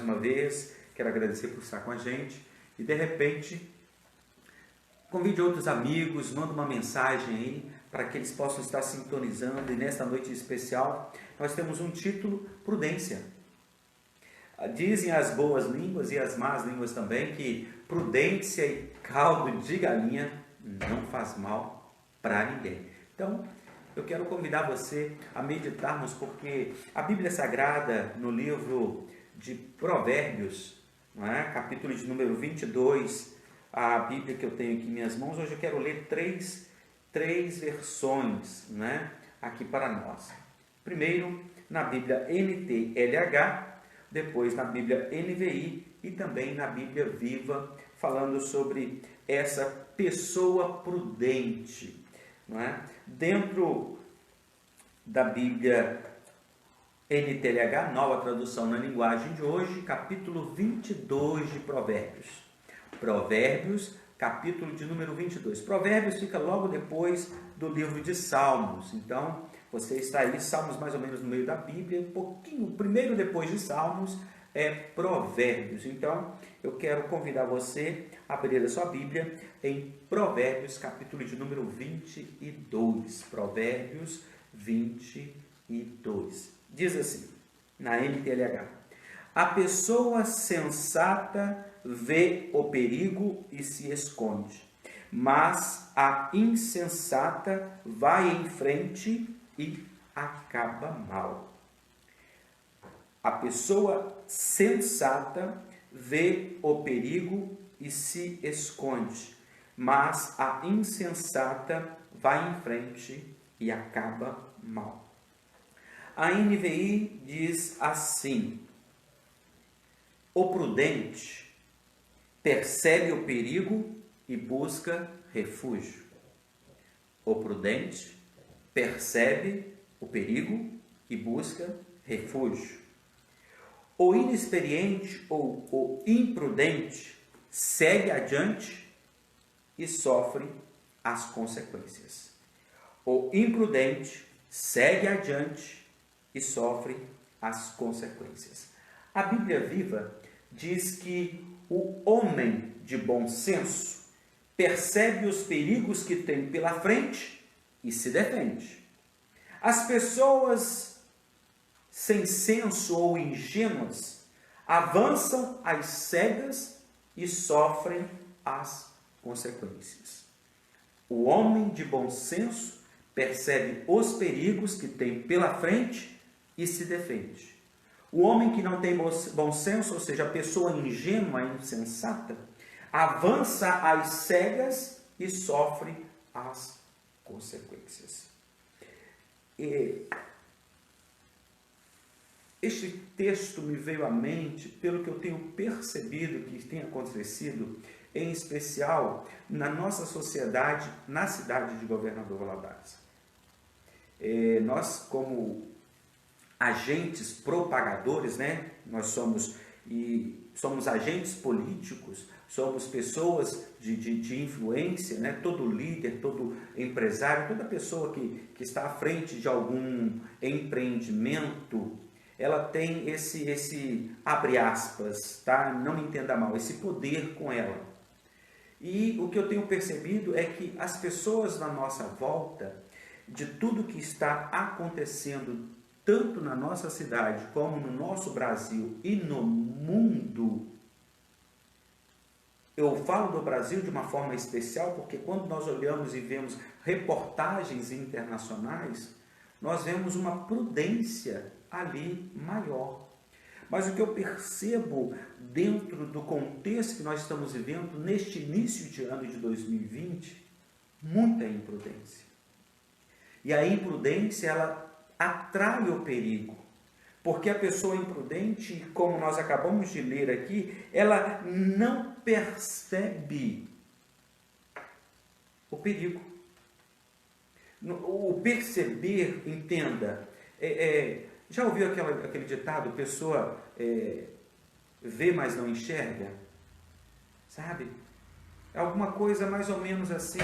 uma vez, quero agradecer por estar com a gente e de repente convide outros amigos, manda uma mensagem aí para que eles possam estar sintonizando. E nesta noite especial nós temos um título: Prudência. Dizem as boas línguas e as más línguas também que prudência e caldo de galinha não faz mal para ninguém. Então, eu quero convidar você a meditarmos, porque a Bíblia Sagrada, no livro de Provérbios, não é? Capítulo de número 22, a Bíblia que eu tenho aqui em minhas mãos, hoje eu quero ler três versões, né, aqui para nós. Primeiro, na Bíblia NTLH, depois na Bíblia NVI e também na Bíblia Viva, falando sobre essa pessoa prudente. Não é? Dentro da Bíblia NTLH, nova tradução na linguagem de hoje, capítulo 22 de Provérbios. Provérbios, capítulo de número 22. Provérbios fica logo depois do livro de Salmos. Então, você está aí, Salmos mais ou menos no meio da Bíblia, um pouquinho, primeiro depois de Salmos é Provérbios. Então, eu quero convidar você a abrir a sua Bíblia em Provérbios, capítulo de número 22. Provérbios 22. Diz assim, na NTLH: a pessoa sensata vê o perigo e se esconde, mas a insensata vai em frente e acaba mal. A pessoa sensata vê o perigo e se esconde, mas a insensata vai em frente e acaba mal. A NVI diz assim: o prudente percebe o perigo e busca refúgio. O prudente percebe o perigo e busca refúgio. O inexperiente ou o imprudente segue adiante e sofre as consequências. O imprudente segue adiante e sofre as consequências. A Bíblia Viva diz que o homem de bom senso percebe os perigos que tem pela frente e se defende. As pessoas sem senso ou ingênuas avançam às cegas e sofrem as consequências. O homem de bom senso percebe os perigos que tem pela frente e se defende. O homem que não tem bom senso, ou seja, a pessoa ingênua, insensata, avança às cegas e sofre as consequências. Este texto me veio à mente pelo que eu tenho percebido que tem acontecido, em especial na nossa sociedade, na cidade de Governador Valadares. Nós, como agentes propagadores, né? Nós somos agentes políticos, somos pessoas de influência, né? Todo líder, todo empresário, toda pessoa que está à frente de algum empreendimento, ela tem esse abre aspas, tá? Não me entenda mal, esse poder com ela. E o que eu tenho percebido é que as pessoas na nossa volta, de tudo que está acontecendo, tanto na nossa cidade, como no nosso Brasil e no mundo, eu falo do Brasil de uma forma especial, porque quando nós olhamos e vemos reportagens internacionais, nós vemos uma prudência ali maior. Mas o que eu percebo dentro do contexto que nós estamos vivendo neste início de ano de 2020, muita imprudência. E a imprudência, ela atrai o perigo, porque a pessoa imprudente, como nós acabamos de ler aqui, ela não percebe o perigo. O perceber, entenda, já ouviu aquele ditado, pessoa vê, mas não enxerga? Sabe? É alguma coisa mais ou menos assim.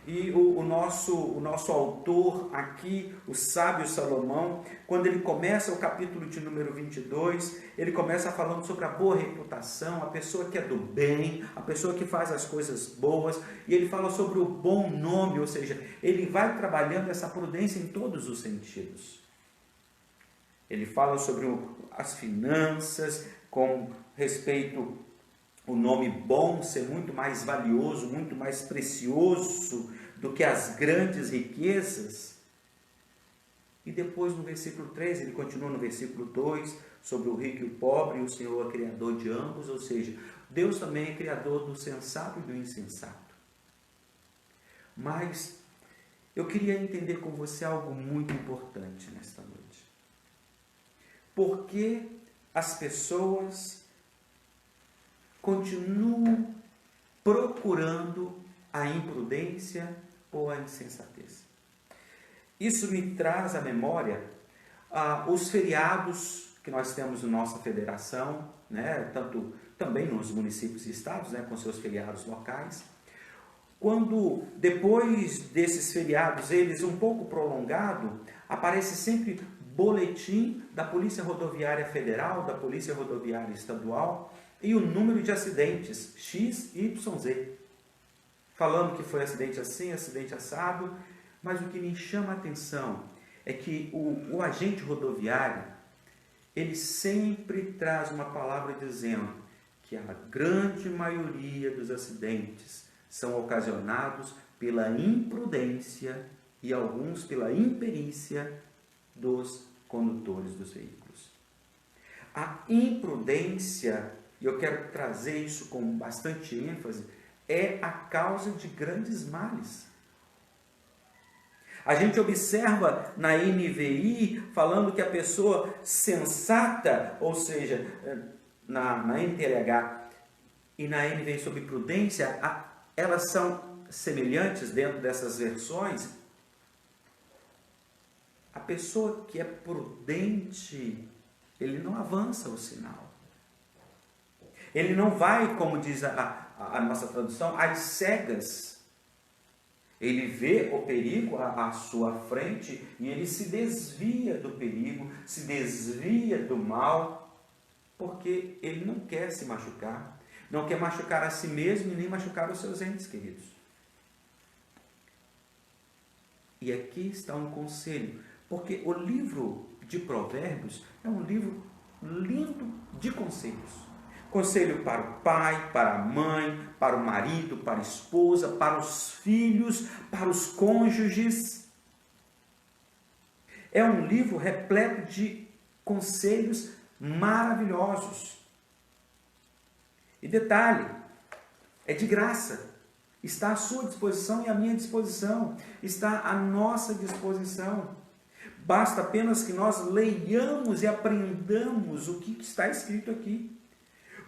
E o nosso autor aqui, o sábio Salomão, quando ele começa o capítulo de número 22, ele começa falando sobre a boa reputação, a pessoa que é do bem, a pessoa que faz as coisas boas, e ele fala sobre o bom nome, ou seja, ele vai trabalhando essa prudência em todos os sentidos. Ele fala sobre as finanças, com respeito o nome bom ser muito mais valioso, muito mais precioso do que as grandes riquezas. E depois no versículo 3, ele continua no versículo 2, sobre o rico e o pobre, e o Senhor é criador de ambos, ou seja, Deus também é criador do sensato e do insensato. Mas eu queria entender com você algo muito importante nesta noite. Por que as pessoas continuam procurando a imprudência ou a insensatez? Isso me traz à memória os feriados que nós temos na nossa federação, né? Tanto também nos municípios e estados, né? Com seus feriados locais. Quando depois desses feriados, eles um pouco prolongado, aparece sempre boletim da Polícia Rodoviária Federal, da Polícia Rodoviária Estadual, e o número de acidentes, XYZ, falando que foi acidente assim, acidente assado, mas o que me chama a atenção é que o agente rodoviário, ele sempre traz uma palavra dizendo que a grande maioria dos acidentes são ocasionados pela imprudência e alguns pela imperícia dos condutores dos veículos. A imprudência, e eu quero trazer isso com bastante ênfase, é a causa de grandes males. A gente observa na NVI falando que a pessoa sensata, ou seja, na NTLH e na NVI sobre prudência, elas são semelhantes dentro dessas versões. A pessoa que é prudente, ele não avança o sinal. Ele não vai, como diz a nossa tradução, às cegas. Ele vê o perigo à sua frente e ele se desvia do perigo, se desvia do mal, porque ele não quer se machucar, não quer machucar a si mesmo e nem machucar os seus entes queridos. E aqui está um conselho, porque o livro de Provérbios é um livro lindo de conselhos. Conselho para o pai, para a mãe, para o marido, para a esposa, para os filhos, para os cônjuges. É um livro repleto de conselhos maravilhosos. E detalhe, é de graça. Está à sua disposição e à minha disposição. Está à nossa disposição. Basta apenas que nós leiamos e aprendamos o que está escrito aqui.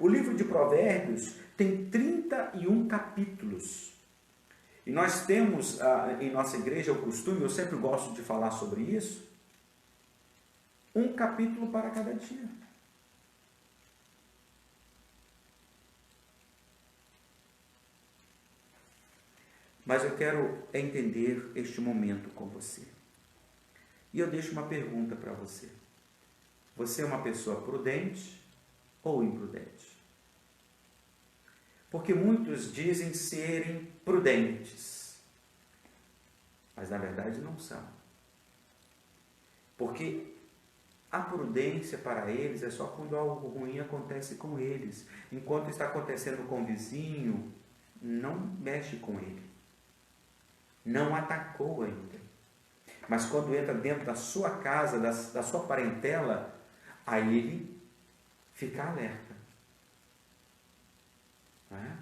O livro de Provérbios tem 31 capítulos. E nós temos em nossa igreja o costume, eu sempre gosto de falar sobre isso, um capítulo para cada dia. Mas eu quero entender este momento com você. E eu deixo uma pergunta para você. Você é uma pessoa prudente ou imprudente? Porque muitos dizem serem prudentes, mas na verdade não são. Porque a prudência para eles é só quando algo ruim acontece com eles. Enquanto está acontecendo com o vizinho, não mexe com ele. Não atacou ainda. Mas quando entra dentro da sua casa, da sua parentela, aí ele fica alerta. Não é?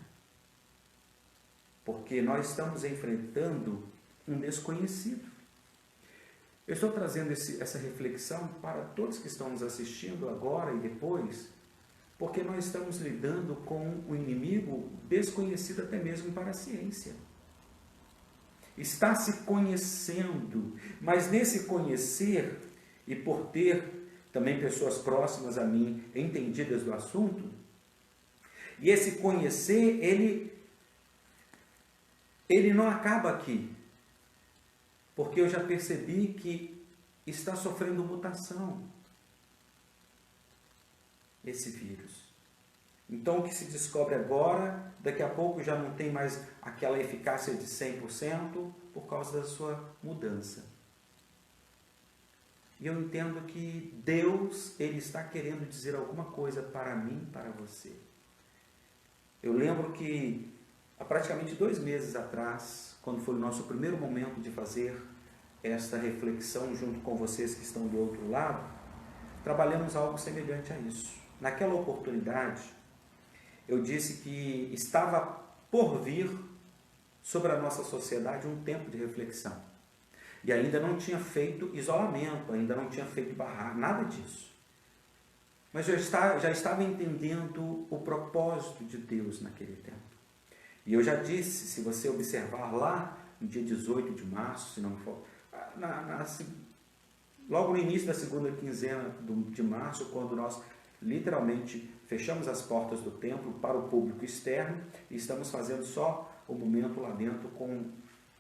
Porque nós estamos enfrentando um desconhecido. Eu estou trazendo essa reflexão para todos que estão nos assistindo agora e depois, porque nós estamos lidando com um inimigo desconhecido até mesmo para a ciência. Está se conhecendo, mas nesse conhecer, e por ter também pessoas próximas a mim entendidas do assunto, e esse conhecer, ele ele não acaba aqui, porque eu já percebi que está sofrendo mutação esse vírus. Então, o que se descobre agora, daqui a pouco já não tem mais aquela eficácia de 100% por causa da sua mudança. E eu entendo que Deus, Ele está querendo dizer alguma coisa para mim, para você. Eu lembro que, há praticamente 2 meses atrás, quando foi o nosso primeiro momento de fazer esta reflexão junto com vocês que estão do outro lado, trabalhamos algo semelhante a isso. Naquela oportunidade, eu disse que estava por vir sobre a nossa sociedade um tempo de reflexão. E ainda não tinha feito isolamento, ainda não tinha feito barrar, nada disso. Mas já estava entendendo o propósito de Deus naquele tempo. E eu já disse, se você observar lá no dia 18 de março, se não me for, logo no início da segunda quinzena de março, quando nós literalmente fechamos as portas do templo para o público externo e estamos fazendo só o momento lá dentro com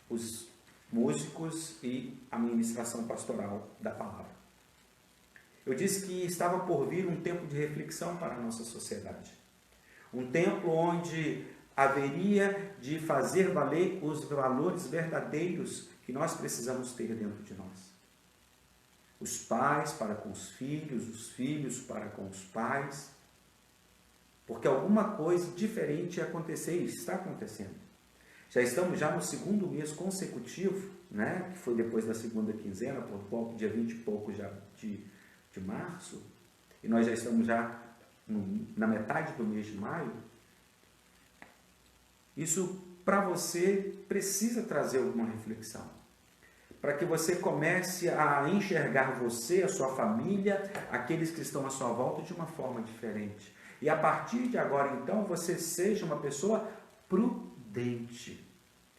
os músicos e a ministração pastoral da palavra. Eu disse que estava por vir um tempo de reflexão para a nossa sociedade. Um tempo onde haveria de fazer valer os valores verdadeiros que nós precisamos ter dentro de nós. Os pais para com os filhos para com os pais, porque alguma coisa diferente ia acontecer e está acontecendo. Já estamos no 2º mês consecutivo, né, que foi depois da segunda quinzena, por pouco, dia 20 e pouco já de março, e nós já estamos na metade do mês de maio. Isso para você precisa trazer alguma reflexão, para que você comece a enxergar você, a sua família, aqueles que estão à sua volta de uma forma diferente. E a partir de agora, então, você seja uma pessoa prudente.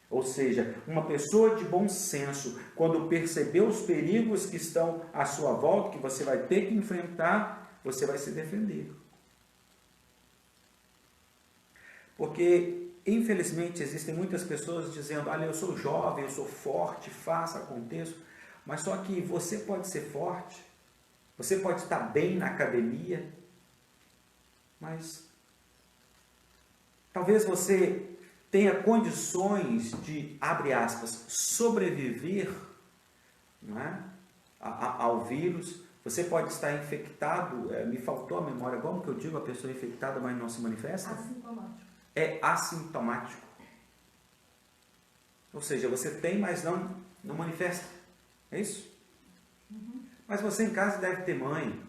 Ou seja, uma pessoa de bom senso, quando perceber os perigos que estão à sua volta, que você vai ter que enfrentar, você vai se defender. Porque, infelizmente, existem muitas pessoas dizendo, olha, eu sou jovem, eu sou forte, faça, aconteça, mas só que você pode ser forte, você pode estar bem na academia, mas talvez você tenha condições de, abre aspas, sobreviver, não é, ao vírus. Você pode estar infectado, me faltou a memória, como que eu digo a pessoa infectada, mas não se manifesta? Assintomático. É assintomático. Ou seja, você tem, mas não manifesta. É isso? Uhum. Mas você em casa deve ter mãe,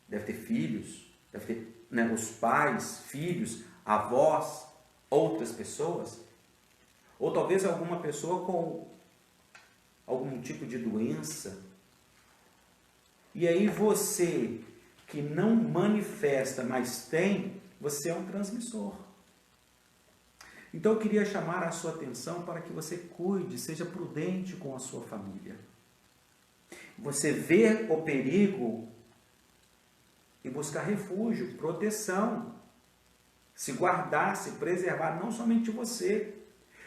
deve ter filhos, deve ter, né, os pais, filhos, avós, outras pessoas, ou talvez alguma pessoa com algum tipo de doença. E aí você que não manifesta, mas tem, você é um transmissor. Então eu queria chamar a sua atenção para que você cuide, seja prudente com a sua família. Você vê o perigo e buscar refúgio, proteção. Se guardar, se preservar, não somente você,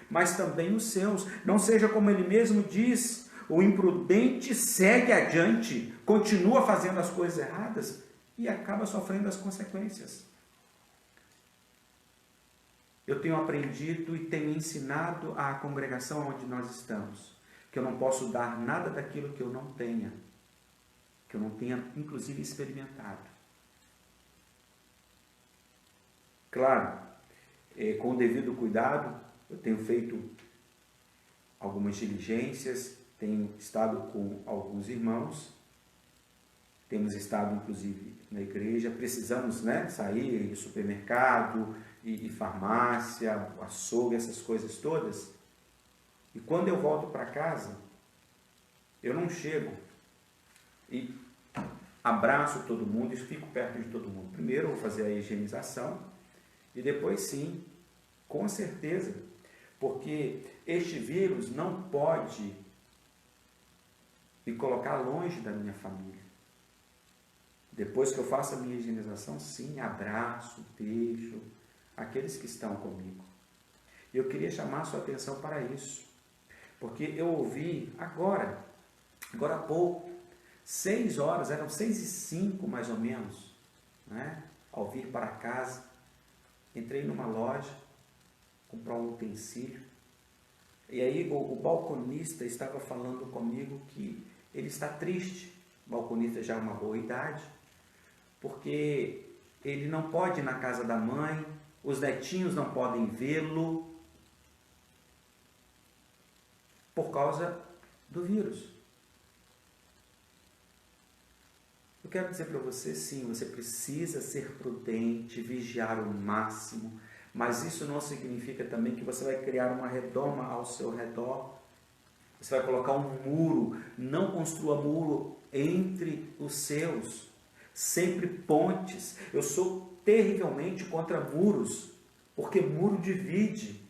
mas também os seus. Não seja como ele mesmo diz, o imprudente segue adiante, continua fazendo as coisas erradas e acaba sofrendo as consequências. Eu tenho aprendido e tenho ensinado à congregação onde nós estamos, que eu não posso dar nada daquilo que eu não tenha, inclusive experimentado. Claro, com o devido cuidado, eu tenho feito algumas diligências, tenho estado com alguns irmãos, temos estado inclusive na igreja, precisamos, né, sair do supermercado e farmácia, açougue, essas coisas todas. E quando eu volto para casa, eu não chego e abraço todo mundo e fico perto de todo mundo. Primeiro eu vou fazer a higienização e depois sim, com certeza, porque este vírus não pode me colocar longe da minha família. Depois que eu faço a minha higienização, sim, abraço, beijo aqueles que estão comigo. Eu queria chamar a sua atenção para isso, porque eu ouvi agora há pouco, 6 horas, eram 6h05 mais ou menos, né? Ao vir para casa, entrei numa loja, comprar um utensílio, e aí o balconista estava falando comigo que ele está triste, o balconista já é uma boa idade, porque ele não pode ir na casa da mãe, os netinhos não podem vê-lo, por causa do vírus. Eu quero dizer para você, sim, você precisa ser prudente, vigiar o máximo, mas isso não significa também que você vai criar uma redoma ao seu redor. Você vai colocar um muro. Não construa muro entre os seus. Sempre pontes. Eu sou terrivelmente contra muros, porque muro divide.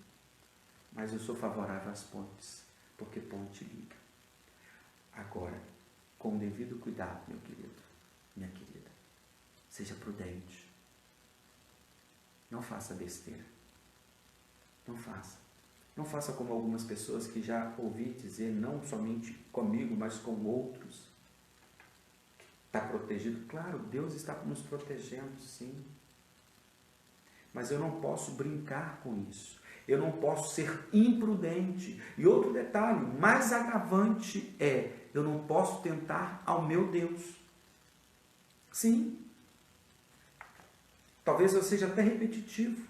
Mas eu sou favorável às pontes, porque ponte liga. Agora, com o devido cuidado, meu querido, minha querida, seja prudente. Não faça besteira. Não faça. Não faça como algumas pessoas que já ouvi dizer, não somente comigo, mas com outros. Está protegido? Claro, Deus está nos protegendo, sim. Mas eu não posso brincar com isso. Eu não posso ser imprudente. E outro detalhe, mais agravante eu não posso tentar ao meu Deus. Sim. Talvez eu seja até repetitivo.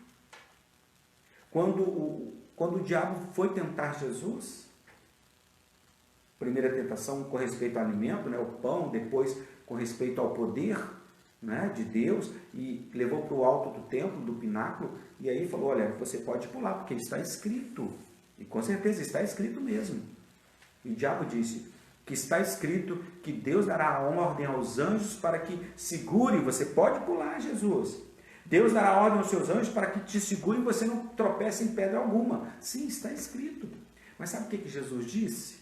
Quando o diabo foi tentar Jesus, primeira tentação com respeito ao alimento, o pão, depois com respeito ao poder de Deus, e levou para o alto do templo, do pináculo, e aí falou, olha, você pode pular, porque está escrito, e com certeza está escrito mesmo. E o diabo disse que está escrito que Deus dará uma ordem aos anjos para que segure, você pode pular, Jesus. Deus dará ordem aos seus anjos para que te segurem e você não tropece em pedra alguma. Sim, está escrito. Mas sabe o que Jesus disse?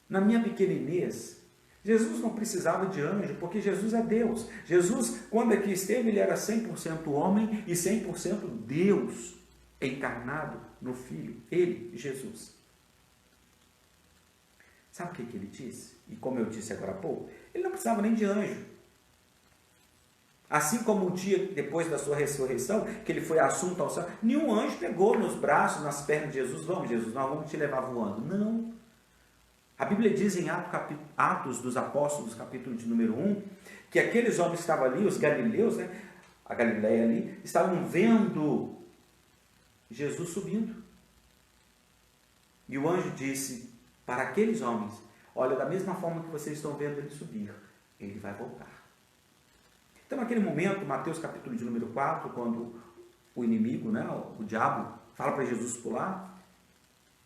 Na minha pequenez, Jesus não precisava de anjo, porque Jesus é Deus. Jesus, quando aqui esteve, ele era 100% homem e 100% Deus, encarnado no Filho. Ele, Jesus. Sabe o que ele disse? E como eu disse agora há pouco, ele não precisava nem de anjo. Assim como o dia depois da sua ressurreição, que ele foi assunto ao céu, nenhum anjo pegou nos braços, nas pernas de Jesus, vamos Jesus, nós vamos te levar voando. Não. A Bíblia diz em Atos dos Apóstolos, capítulo de número 1, que aqueles homens que estavam ali, os galileus, a Galileia ali, estavam vendo Jesus subindo. E o anjo disse para aqueles homens, olha, da mesma forma que vocês estão vendo ele subir, ele vai voltar. Então, naquele momento, Mateus capítulo de número 4, quando o inimigo, o diabo, fala para Jesus pular,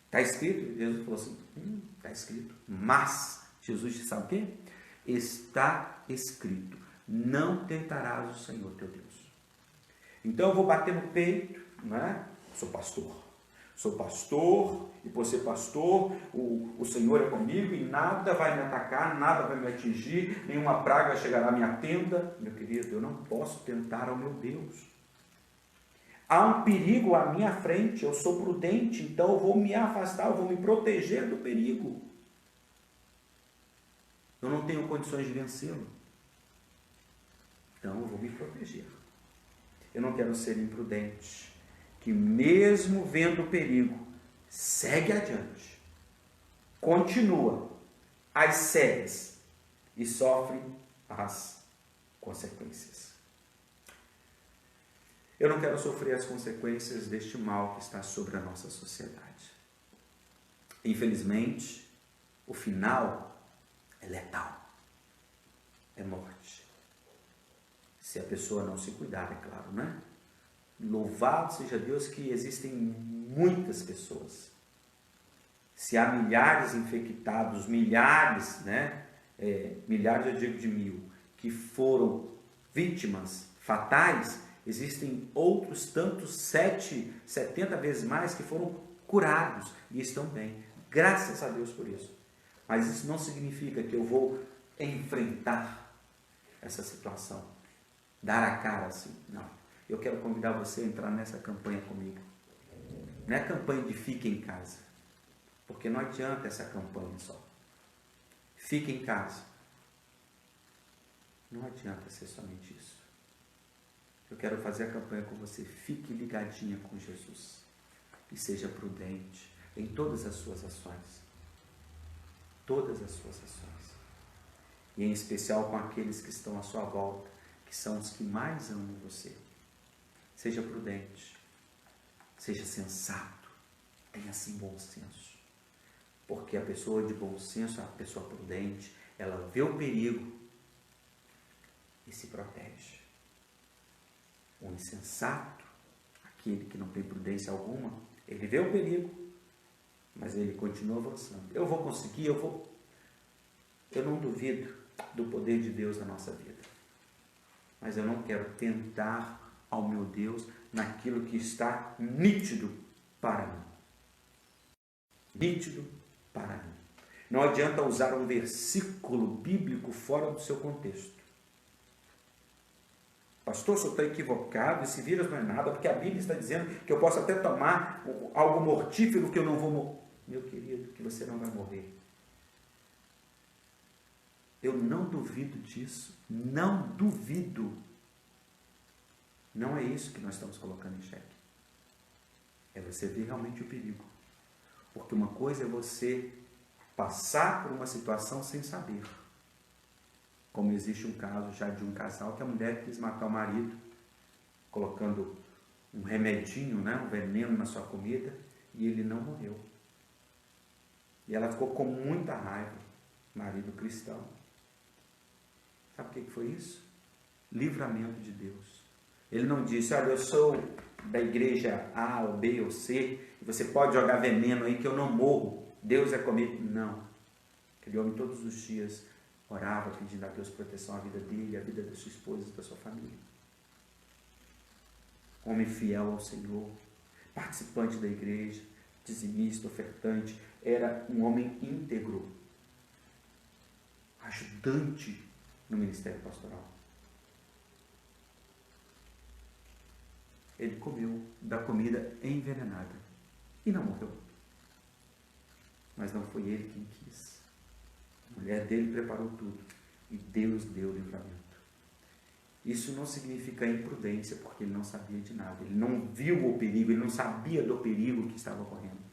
está escrito, Jesus falou assim, está escrito, mas, Jesus disse, sabe o quê? Está escrito, não tentarás o Senhor teu Deus. Então, eu vou bater no peito, sou pastor, e por ser pastor, o Senhor é comigo e nada vai me atacar, nada vai me atingir, nenhuma praga chegará à minha tenda. Meu querido, eu não posso tentar ao meu Deus. Há um perigo à minha frente, eu sou prudente, então eu vou me afastar, eu vou me proteger do perigo. Eu não tenho condições de vencê-lo. Então eu vou me proteger. Eu não quero ser imprudente, que mesmo vendo o perigo, segue adiante, continua as cegas e sofre as consequências. Eu não quero sofrer as consequências deste mal que está sobre a nossa sociedade. Infelizmente, o final é letal, é morte. Se a pessoa não se cuidar, é claro, Louvado seja Deus que existem muitas pessoas. Se há milhares infectados, milhares, milhares eu digo de 1000, que foram vítimas fatais, existem outros tantos, 70 vezes mais, que foram curados e estão bem. Graças a Deus por isso. Mas isso não significa que eu vou enfrentar essa situação, dar a cara assim, não. Eu quero convidar você a entrar nessa campanha comigo. Não é a campanha de fique em casa, porque não adianta essa campanha só. Fique em casa. Não adianta ser somente isso. Eu quero fazer a campanha com você. Fique ligadinha com Jesus. E seja prudente em todas as suas ações. Todas as suas ações. E em especial com aqueles que estão à sua volta, que são os que mais amam você. Seja prudente. Seja sensato. Tenha assim bom senso. Porque a pessoa de bom senso, a pessoa prudente, ela vê o perigo e se protege. O insensato, aquele que não tem prudência alguma, ele vê o perigo, mas ele continua avançando. Eu vou conseguir, eu não duvido do poder de Deus na nossa vida. Mas eu não quero tentar ao meu Deus naquilo que está nítido para mim. Nítido para mim. Não adianta usar um versículo bíblico fora do seu contexto. Pastor, se eu estou equivocado, esse vírus não é nada, porque a Bíblia está dizendo que eu posso até tomar algo mortífero que eu não vou morrer. Meu querido, que você não vai morrer. Eu não duvido disso. Não duvido. Não é isso que nós estamos colocando em xeque. É você ver realmente o perigo. Porque uma coisa é você passar por uma situação sem saber. Como existe um caso já de um casal que a mulher quis matar o marido, colocando um remedinho, um veneno na sua comida, e ele não morreu. E ela ficou com muita raiva, marido cristão. Sabe o que foi isso? Livramento de Deus. Ele não disse, olha, eu sou da igreja A ou B ou C, e você pode jogar veneno aí que eu não morro, Deus é comigo. Não. Aquele homem todos os dias orava pedindo a Deus proteção à vida dele, à vida da sua esposa e da sua família. Homem fiel ao Senhor, participante da igreja, dizimista, ofertante, era um homem íntegro, ajudante no ministério pastoral. Ele comeu da comida envenenada e não morreu. Mas não foi ele quem quis. A mulher dele preparou tudo e Deus deu o livramento. Isso não significa imprudência, porque ele não sabia de nada. Ele não viu o perigo, ele não sabia do perigo que estava ocorrendo.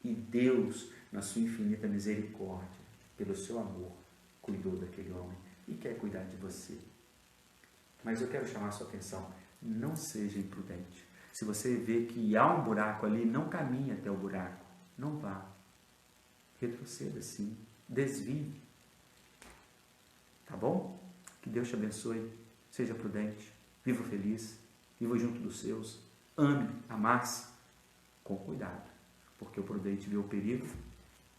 E Deus, na sua infinita misericórdia, pelo seu amor, cuidou daquele homem e quer cuidar de você. Mas eu quero chamar a sua atenção. Não seja imprudente. Se você vê que há um buraco ali, não caminhe até o buraco. Não vá. Retroceda sim. Desvie. Tá bom? Que Deus te abençoe. Seja prudente. Viva feliz. Viva junto dos seus. Ame, amasse com cuidado. Porque o prudente vê o perigo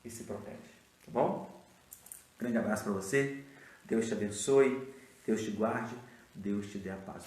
e se protege. Tá bom? Grande abraço para você. Deus te abençoe. Deus te guarde. Deus te dê a paz.